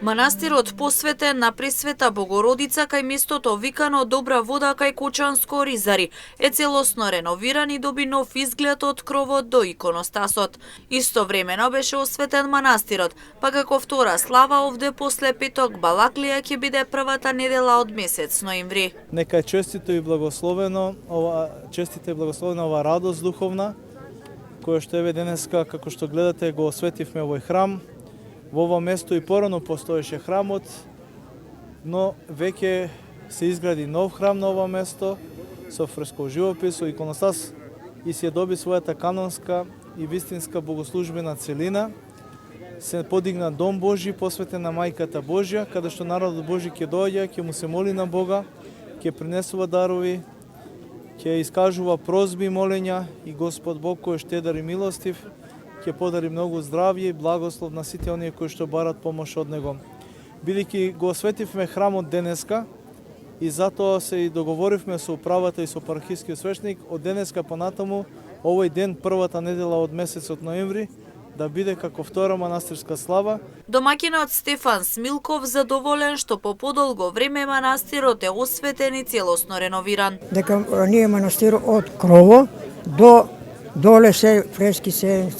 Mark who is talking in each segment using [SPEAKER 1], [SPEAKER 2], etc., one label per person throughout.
[SPEAKER 1] Манастирот посветен на Пресвета Богородица кај местото викано Добра вода кај Кочанско Ризари е целосно реновиран и доби нов изглед од кровот до иконостасот. Истовремено беше осветен манастирот, па како втора слава овде после петок Балаклија ќе биде првата недела од месец ноември.
[SPEAKER 2] Нека е честито и благословено ова радост духовна, која што еве денеска, како што гледате, го осветивме овој храм. Во ова место и порано постоеше храмот, но веќе се изгради нов храм на ова место со фресков живопис, со иконостас и се доби својата канонска и вистинска богослужбена целина. Се подигна Дом Божи посветен на Мајката Божја, каде што народот Божи ќе доаѓа, ќе му се моли на Бога, ќе принесува дарови, ќе искажува прозби и молења и Господ Бог кој е штедър и милостив ќе подари многу здравје и благослов на сите оние кои што барат помош од Него. Бидејќи го осветивме храмот денеска и затоа се и договоривме со управата и со пархискиот свешник од денеска понатаму овој ден, првата недела од месецот ноември, да биде како втора манастирска слава.
[SPEAKER 1] Домаќинот Стефан Смилков задоволен што по подолго време манастирот е осветен и целосно реновиран.
[SPEAKER 3] Дека ние манастирот од крово до доле се фрески, се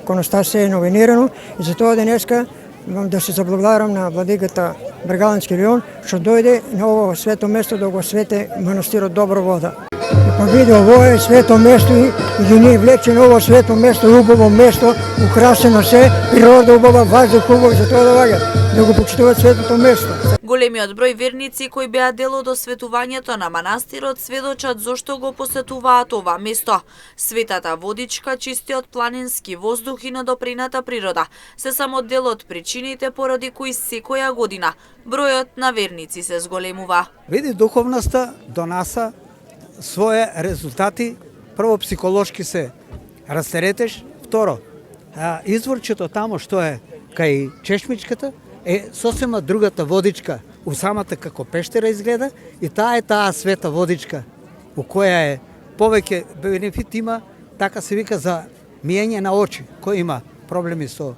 [SPEAKER 3] иконостас се е новинирано и затоа денеска имам да се заблагодарам на владиката Брегалански Леон што дојде на ово свето место да го освети манастирот Добра вода. И па види ово е свето место и ни влече на ово свето место, убаво место, украсено се, природа убава, ваздух убав, затоа да ваѓа да го почитуваат светото место.
[SPEAKER 1] Големиот број верници кои беа дел од осветувањето на манастирот сведочат зошто го посетуваат ова место. Светата водичка, чистиот планински воздух и надопрената природа се само дел од причините поради кои секоја година бројот на верници се зголемува.
[SPEAKER 4] Види, духовноста донаса своје резултати. Прво, психолошки се растеретеш. Второ, изворчето тамо што е кај чешмичката е сосема другата водичка. У самата како пештера изгледа и таа света водичка, у која е повеќе бенефит има, така се вика за миење на очи, кој има проблеми со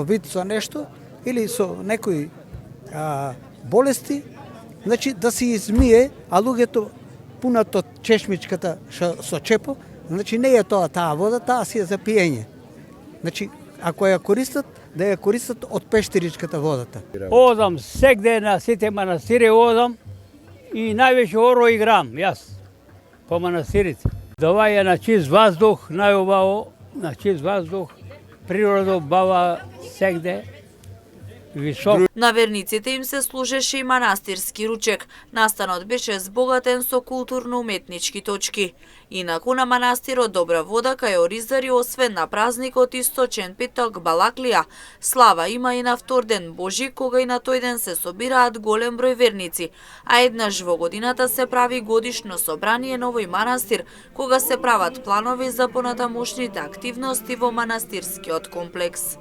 [SPEAKER 4] вид, со нешто или со некои болести, значи да се измие, а луѓето пунато чешмичката со чепо, значи не е тоа таа вода, таа си е за пиење. Значи, ако ја користат, да ја користат од пештеричката водата.
[SPEAKER 5] Одам сегде на сите манастири, одам и највеќе оро играм, јас, по манастирите. Доваја на чист воздух, најубаво, на чист воздух, природа бава сегде, висок.
[SPEAKER 1] На верниците им се служеше и манастирски ручек. Настанот беше збогатен со културно-уметнички точки. Инаку на манастирот Добра вода кај Оризари, освен на празникот Источен петок Балаклија, слава има и на втор ден Божи, кога и на тој ден се собираат голем број верници, а еднаш во годината се прави годишно собрание на овој манастир, кога се прават планови за понатамошните активности во манастирскиот комплекс.